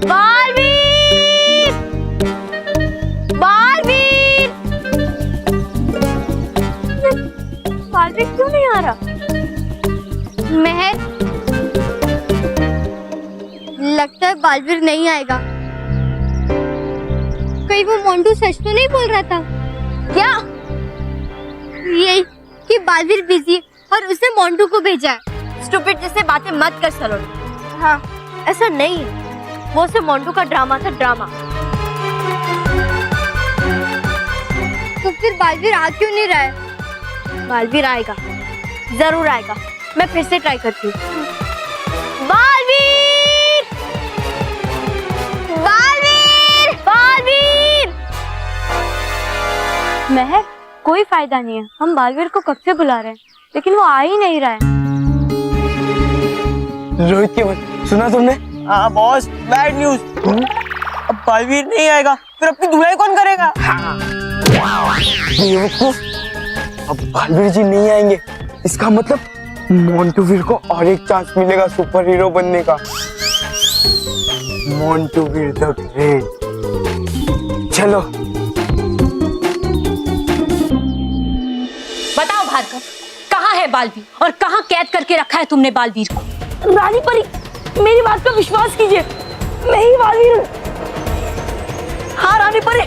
बालवीर! बालवीर! बालवीर क्यों नहीं आ रहा? महक, लगता है बालवीर नहीं आएगा। कहीं वो मोंटू सच तो नहीं बोल रहा था? क्या? यही कि बालवीर बिजी है और उसने मोंटू को भेजा है। स्टूपिड जैसे बातें मत कर सलोनी। हाँ, ऐसा नहीं है, वो सिर्फ मोंटू का ड्रामा था, ड्रामा। तो फिर बालवीर आ क्यों नहीं रहा है? बालवीर आएगा, जरूर आएगा। मैं फिर से ट्राई करती हूँ। बालवीर! बालवीर! बालवीर! महक, कोई फायदा नहीं है, हम बालवीर को कब से बुला रहे हैं, लेकिन वो आ ही नहीं रहा है। रोहित की बात सुना तुमने? हाँ बॉस, बैड न्यूज। अब बालवीर नहीं आएगा, फिर अपनी धुलाई कौन करेगा? बेवकूफ, अब बालवीर जी नहीं आएंगे, इसका मतलब मोंटू वीर को और एक चांस मिलेगा सुपर हीरो बनने का। मोंटू वीर द ग्रेट। चलो बताओ भार्गव, कहाँ है बालवीर और कहाँ कैद करके रखा है तुमने बालवीर को? रानी परी, मेरी बात पर विश्वास कीजिए, मैं ही बालवीर हूँ। हाँ रानी परी,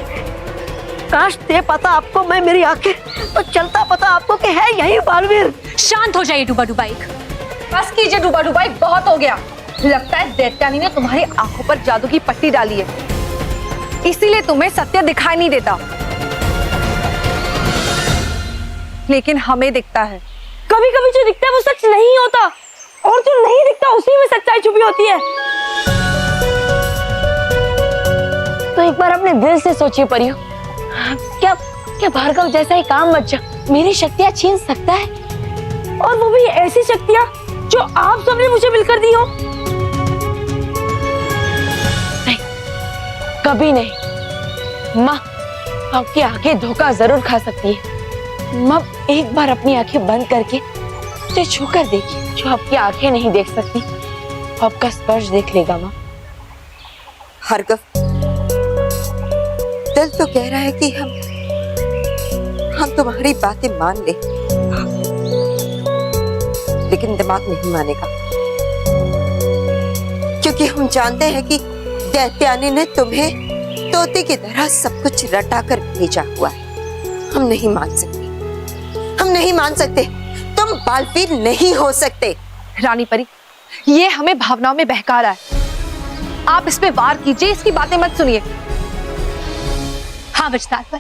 काश दे पता आपको मैं मेरी आंखें तो चलता पता आपको कि है यही बालवीर। शांत हो जाइए डूबा डूबा एक। बस कीजिए डूबा डूबा, एक बहुत हो गया। लगता है दैत्यानी ने तुम्हारी आंखों पर जादू की पट्टी डाली है, इसीलिए तुम्हें सत्य दिखाई नहीं देता, लेकिन हमें दिखता है। कभी कभी जो दिखता है वो सच नहीं होता, और जो नहीं दिखता उसी में सच्चाई छुपी होती है। तो एक बार अपने दिल से सोचिए परियो, क्या क्या भार्गव जैसा ही काम बच्चा मेरी शक्तियां छीन सकता है? और वो भी ऐसी शक्तियां जो आप सबने मुझे मिलकर दी हो? नहीं, कभी नहीं। माँ, आपकी आंखें धोखा जरूर खा सकती है। माँ, एक बार अपनी आंखें बंद करके मुझे छूकर देखिए, जो आपकी आंखें नहीं देख सकती, आपका स्पर्श देख लेगा माँ। भार्गव, दिल तो कह रहा है कि हम तुम्हारी बातें मान ले, लेकिन दिमाग नहीं मानेगा, क्योंकि हम जानते हैं कि दैत्यानी ने तुम्हें तोते की तरह सब कुछ रटा कर भेजा हुआ है। हम नहीं मान सकते, हम नहीं मान सकते, तुम बालवीर नहीं हो सकते। रानी परी, ये हमें भावनाओं में बहका रहा है, आप इस पे वार कीजिए, इसकी बातें मत सुनिए। हाँ विस्तार पर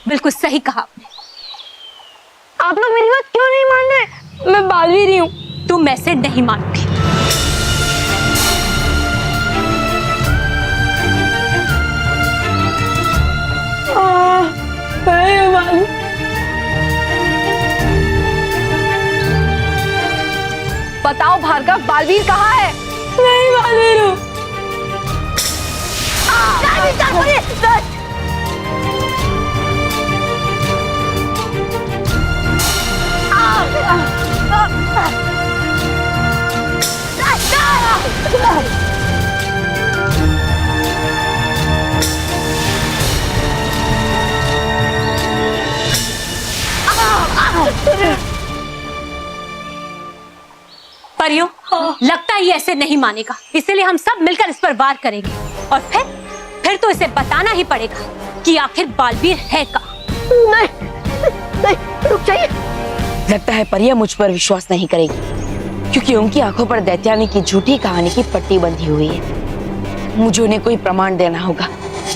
बिल्कुल सही कहा आपने। आप लोग मेरी बात क्यों नहीं मान रहे? मैं बालवीर ही हूँ। तुम ऐसे नहीं मानोगे। बताओ भार्गव, बालवीर कहाँ है? नहीं बालवीर हूँ। परियो, लगता है ये ऐसे नहीं मानेगा, इसीलिए हम सब मिलकर इस पर वार करेंगे, और फिर तो इसे बताना ही पड़ेगा कि आखिर बालवीर है कहाँ। नहीं, नहीं, रुक जाइए। लगता है परिया मुझ पर विश्वास नहीं करेगी, क्योंकि उनकी आंखों पर दैत्यानी की झूठी कहानी की पट्टी बंधी हुई है। मुझे उन्हें कोई प्रमाण देना होगा,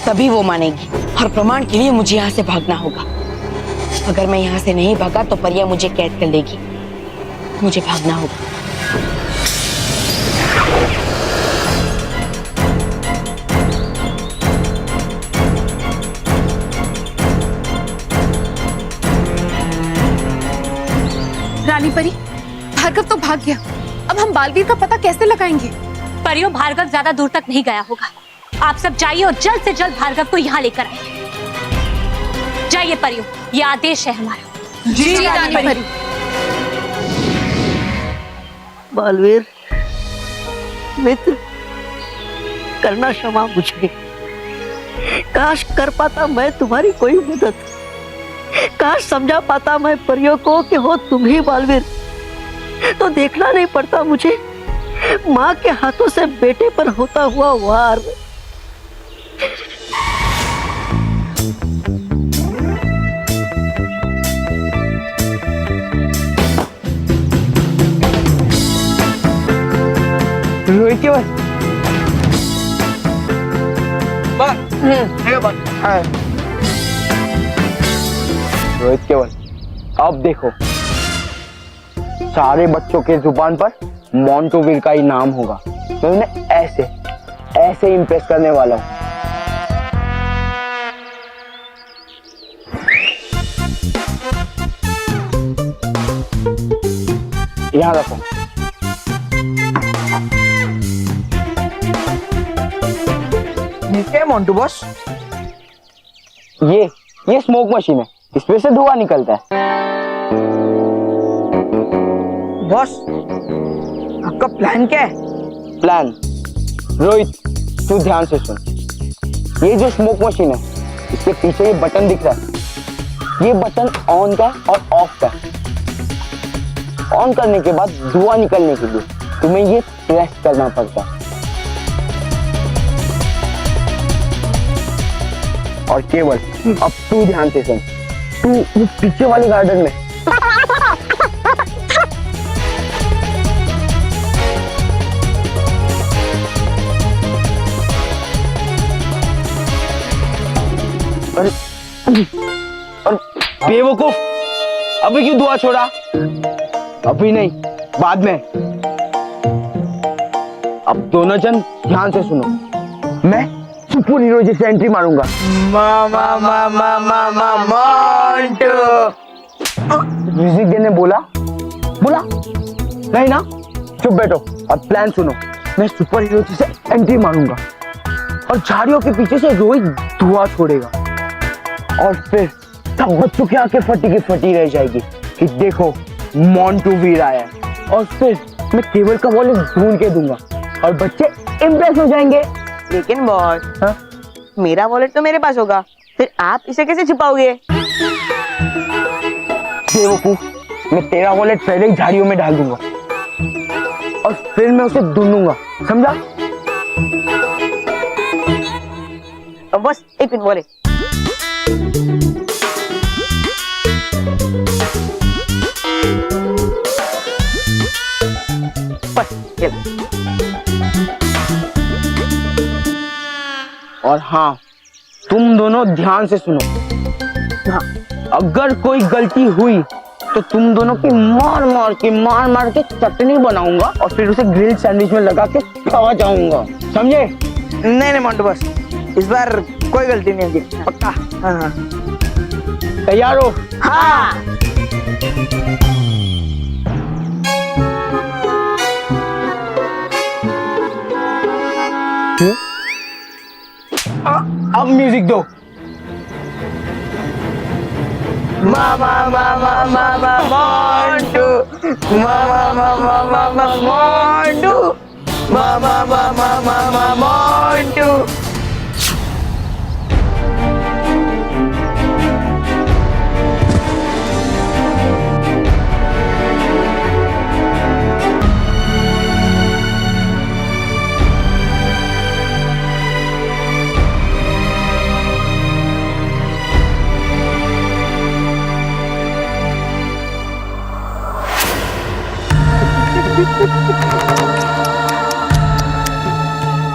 तभी वो मानेगी, और प्रमाण के लिए मुझे यहाँ से भागना होगा। अगर मैं यहाँ से नहीं भागा तो परिया मुझे कैद कर लेगी, मुझे भागना होगा। रानी परी, भार्गव तो भाग गया, अब हम बालवीर का पता कैसे लगाएंगे? परियो, भार्गव ज्यादा दूर तक नहीं गया होगा, आप सब जाइए और जल्द से जल्द भार्गव को यहाँ लेकर आइए। जाइए परियो, ये आदेश है हमारा। जी रानी परी। बालवीर मित्र, करना क्षमा मुझे। काश कर पाता मैं तुम्हारी कोई मदद, काश समझा पाता मैं परियों को कि हो तुम ही बालवीर, तो देखना नहीं पड़ता मुझे माँ के हाथों से बेटे पर होता हुआ वार। रोहित केवल रोहित केवल अब देखो, सारे बच्चों के जुबान पर मोंटोवीर का ही नाम होगा। मैं उन्हें ऐसे ऐसे इम्प्रेस करने वाला हूँ। यहाँ रखो। क्या मोंटू बॉस? ये स्मोक मशीन है, इसमें से धुआं निकलता है। बॉस, आपका प्लान क्या है? प्लान रोहित, तू ध्यान से सुन। ये जो स्मोक मशीन है, इसके पीछे ये बटन दिख रहा है, ये बटन ऑन का और ऑफ का। ऑन करने के बाद धुआं निकलने के लिए तुम्हें ये प्रेस करना पड़ता है। और केवल अब तू ध्यान से सुन, तू वो पीछे वाले गार्डन में और बेवकूफ, अभी क्यों धुआं छोड़ा? अभी नहीं, बाद में। अब दोनों जन ध्यान से सुनो, मैं सुपर हीरो जैसे एंट्री मारूंगा। मोंटू। म्यूजिक देने बोला नहीं ना? चुप बैठो और प्लान सुनो। मैं सुपर हीरो जैसे एंट्री मारूंगा और झाड़ियों के पीछे से रोहित धुआं छोड़ेगा और फिर सब बच्चों की आंखें फटी की फटी रह जाएगी कि देखो मोंटोवीर आया है। और फिर मैं केवल का वॉलेट ढूंढ के दूंगा और बच्चे इम्प्रेस हो जाएंगे। लेकिन बॉस, मेरा वॉलेट तो मेरे पास होगा, फिर आप इसे कैसे छुपाओगे? बेवकूफ, मैं तेरा वॉलेट पहले ही झाड़ियों में डाल दूंगा और फिर मैं उसे ढूंढूंगा, समझा? अब बस एक मिनट वॉलेट। बस ये लो। और हाँ, तुम दोनों ध्यान से सुनो। हाँ, अगर कोई गलती हुई तो तुम दोनों की मार मार के चटनी बनाऊंगा और फिर उसे ग्रिल सैंडविच में लगा के खा जाऊंगा, समझे? नहीं मोंटू बॉस, इस बार कोई गलती नहीं होगी, पक्का। हाँ। तैयार हो? हाँ। अब म्यूजिक दो। मोंटू।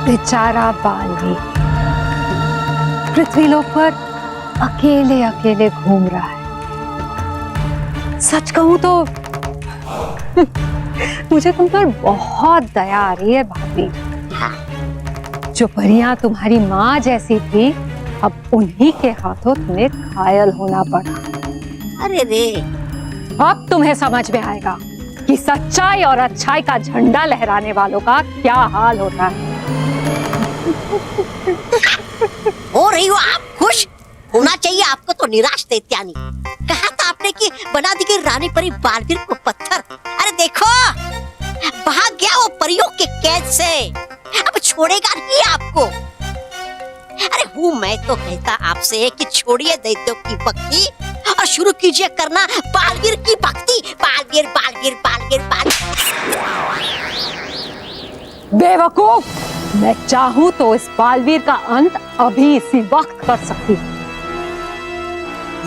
बेचारा बालवीर पृथ्वीलोक पर अकेले अकेले घूम रहा है। सच कहूं तो मुझे तुम पर बहुत दया आ रही है भाभी। जो परियां तुम्हारी माँ जैसी थी, अब उन्हीं के हाथों तुम्हें घायल होना पड़ा। अरे रे, अब तुम्हें समझ में आएगा कि सच्चाई और अच्छाई का झंडा लहराने वालों का क्या हाल होता है। हो रही हो आप खुश? होना चाहिए आपको तो निराश दैत्यानी। कहा था आपने कि बना दी रानी परी बालवीर को पत्थर। अरे देखो भाग गया वो परियों के कैद से, अब छोड़ेगा नहीं आपको। अरे हूँ मैं तो कहता आपसे कि छोड़िए दैत्यों की भक्ति और शुरू कीजिए करना बालवीर की भक्ति। बालवीर बालवीर बालवीर बालवीर। बेवकूफ, मैं चाहूं तो इस बालवीर का अंत अभी इसी वक्त कर सकती हूँ,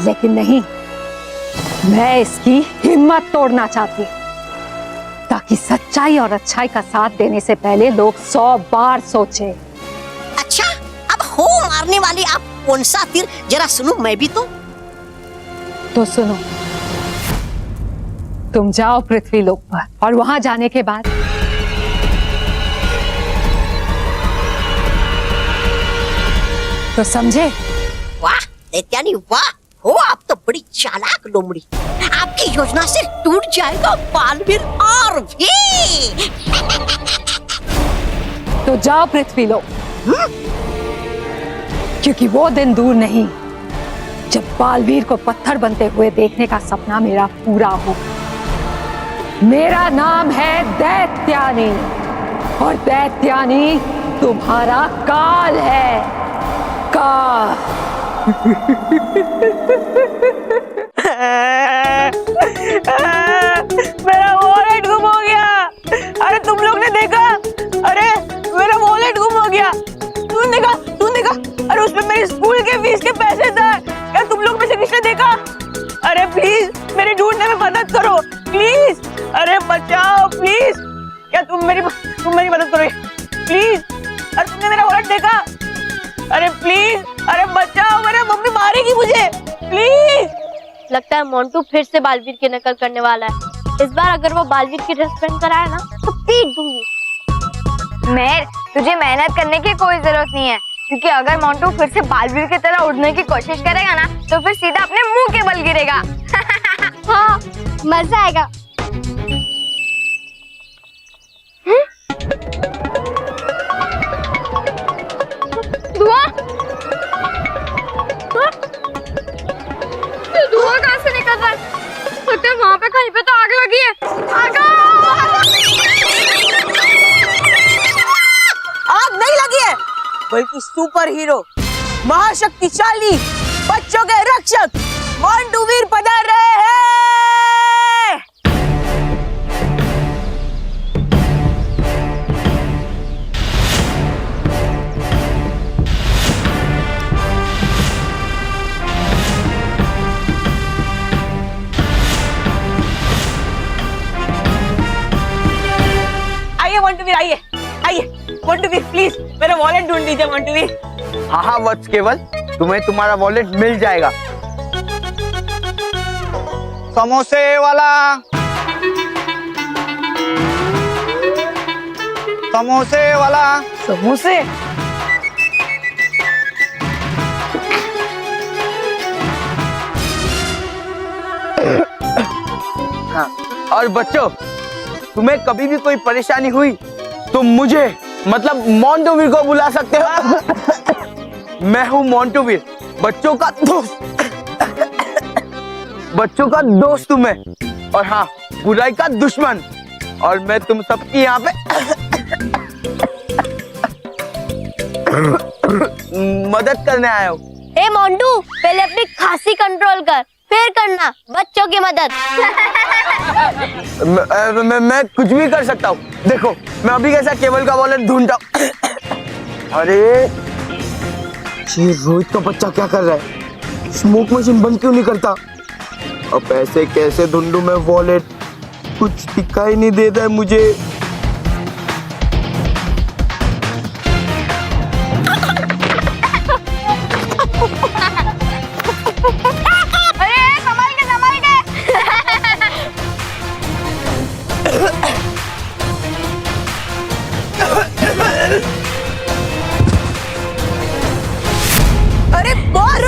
लेकिन नहीं, मैं इसकी हिम्मत तोड़ना चाहती हूँ ताकि सच्चाई और अच्छाई का साथ देने से पहले लोग 100 बार सोचें। अच्छा अब हो मारने वाली आप कौन सा तीर जरा सुनो मैं भी तो सुनो, तुम जाओ पृथ्वी लोक पर और वहां जाने के बाद तो समझे? वाह दैत्यानी वाह, हो आप तो बड़ी चालाक लोमड़ी। आपकी योजना से टूट जाएगा बालवीर और भी। तो जाओ पृथ्वी लोक, क्योंकि वो दिन दूर नहीं जब बालवीर को पत्थर बनते हुए देखने का सपना मेरा पूरा हो। मेरा नाम है दैत्यानी और दैत्यानी तुम्हारा काल है। काल। मेरा वॉलेट गुम हो गया। अरे तुम लोग ने देखा? अरे मेरा वॉलेट गुम हो गया। तूने देखा? तूने देखा? अरे उसमें मेरी स्कूल के फीस के पैसे थे। क्या तुम लोग में से किसने देखा? अरे प्लीज मेरे ढूंढने में मदद करो प्लीज। अरे बचाओ प्लीज। क्या तुम मेरी मदद करो प्लीज। अरे तुमने मेरा वॉलेट देखा? अरे प्लीज, अरे बचाओ, मेरे मम्मी मारेगी मुझे प्लीज। लगता है मोंटू फिर से बालवीर की नकल करने वाला है। इस बार अगर वो बालवीर की ड्रेस पहन कर आया ना तो पीट दूंगी। मेहर, तुझे मेहनत करने की कोई जरूरत नहीं है, क्योंकि अगर मोंटू फिर से बालवीर की तरह उड़ने की कोशिश करेगा ना तो फिर सीधा अपने मुंह के बल गिरेगा। हाँ, मजा आएगा। धुआं? धुआं कहाँ से निकल रहा है? लगता है वहाँ पे कहीं पे तो आग लगी है। आग नहीं लगी है, बल्कि सुपर हीरो, महाशक्तिशाली बच्चों के रक्षक मोंटू वीर पधार रहे हैं। आइए मोंटू वीर, आइए आइए। मोंटू वीर प्लीज मेरा वॉलेट ढूंढ दीजिए मोंटू वीर। हाँ हाँ वत्स केवल, तुम्हें तुम्हारा वॉलेट मिल जाएगा। समोसे वाला, समोसे वाला। समोसे? हाँ, और बच्चों, तुम्हें कभी भी कोई परेशानी हुई तो मुझे मतलब मोंटू वीर को बुला सकते हो। मैं हूँ मोंटू वीर, बच्चों का दोस्त। बच्चों का दोस्त हूँ मैं, और हाँ बुराई का दुश्मन। और मैं तुम सबकी यहाँ पे मदद करने आया हूँ। ए मोंटू, पहले अपनी खांसी कंट्रोल कर, फिर करना बच्चों की मदद। मैं कुछ भी कर सकता हूँ। देखो मैं अभी कैसा केवल का वॉलेट ढूंढता हूँ। अरे ये रोहित का बच्चा क्या कर रहा है? स्मोक मशीन बंद क्यों नहीं करता? अब ऐसे कैसे ढूंढूं मैं वॉलेट? कुछ दिखाई नहीं देता है मुझे। अरे संभाल के संभाल के। अरे बाहर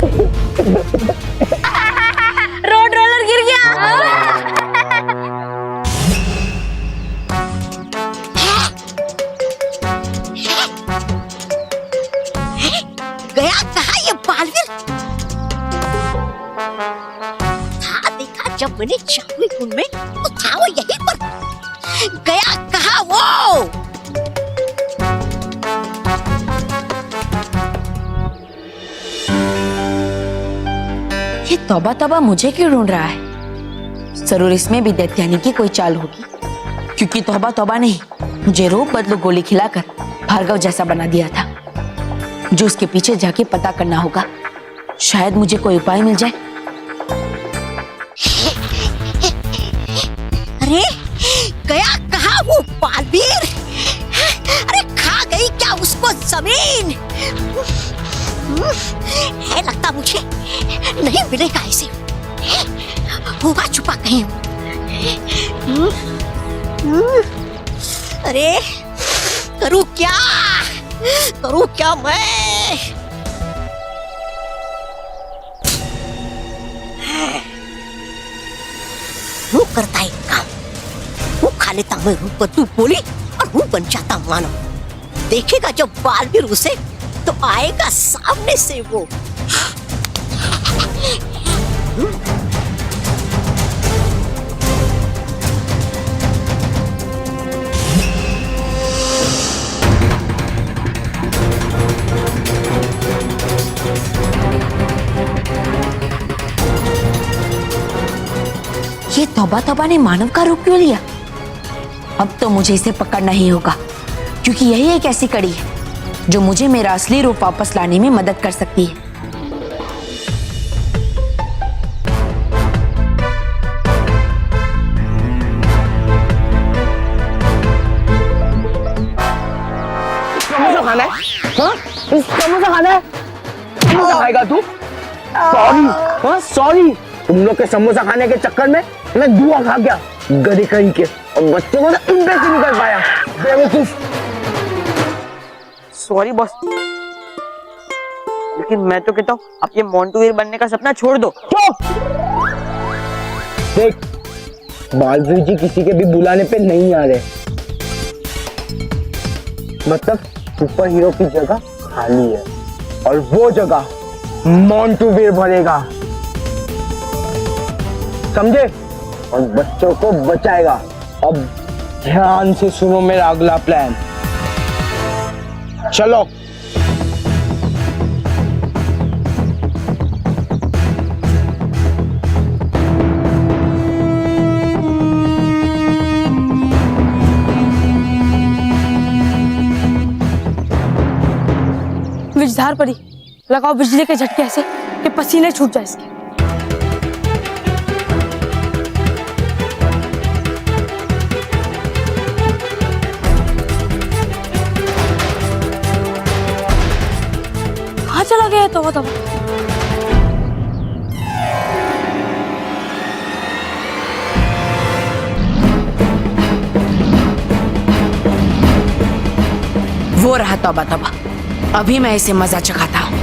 रोड रोलर गिर गया। गया कहाँ ये बालवीर? था देखा जब मैंने चाबी ढूंढ में तो था वो यहीं पर। गया कहाँ वो? ये तौबा तौबा मुझे क्यों ढूंढ रहा है? जरूर इसमें भी दैत्यानी की कोई चाल होगी, क्योंकि तौबा तौबा ने मुझे रूप बदलो गोली खिलाकर भार्गव जैसा बना दिया था। जो उसके पीछे जाके पता करना होगा, शायद मुझे कोई उपाय मिल जाए। अरे गया कहाँ वो बालवीर? अरे खा गई क्या उसको जमीन? है लगता मुझे नहीं मिलेगा ऐसे, होगा छुपा कहीं। अरे करूं क्या मैं? वो करता है काम, वो खा लेता मैं रूप बदलू बोली और वो बन जाता मानव। देखेगा जब बालवीर उसे तो आएगा सामने से वो। ये तौबा तौबा ने मानव का रूप क्यों लिया? अब तो मुझे इसे पकड़ना ही होगा, क्योंकि यही एक ऐसी कड़ी है जो मुझे मेरा असली रूप वापस लाने में मदद कर सकती है। समोसा खाना है? हाँ? समोसा खाना है? समोसा खाएगा तू? सॉरी, हाँ सॉरी। तुम लोग के समोसा खाने के चक्कर में मैं धुआं खा गया, गधे कहीं के, और बच्चों को ना इम्प्रेस नहीं कर पाया। बेवकूफ। सॉरी बॉस, लेकिन मैं तो कहता हूँ आप ये मोंटू वीर बनने का सपना छोड़ दो। चुप! देख, बालवीर जी किसी के भी बुलाने पे नहीं आ रहे। मतलब सुपर हीरो की जगह खाली है और वो जगह मोंटू वीर भरेगा, समझे? और बच्चों को बचाएगा। अब ध्यान से सुनो मेरा अगला प्लान। चलो। विजधार परी, लगाओ बिजली के झटके ऐसे कि पसीने छूट जाए इसके। कहाँ चला गया तौबा तौबा? वो रहा तौबा तौबा, अभी मैं इसे मजा चखाता हूँ।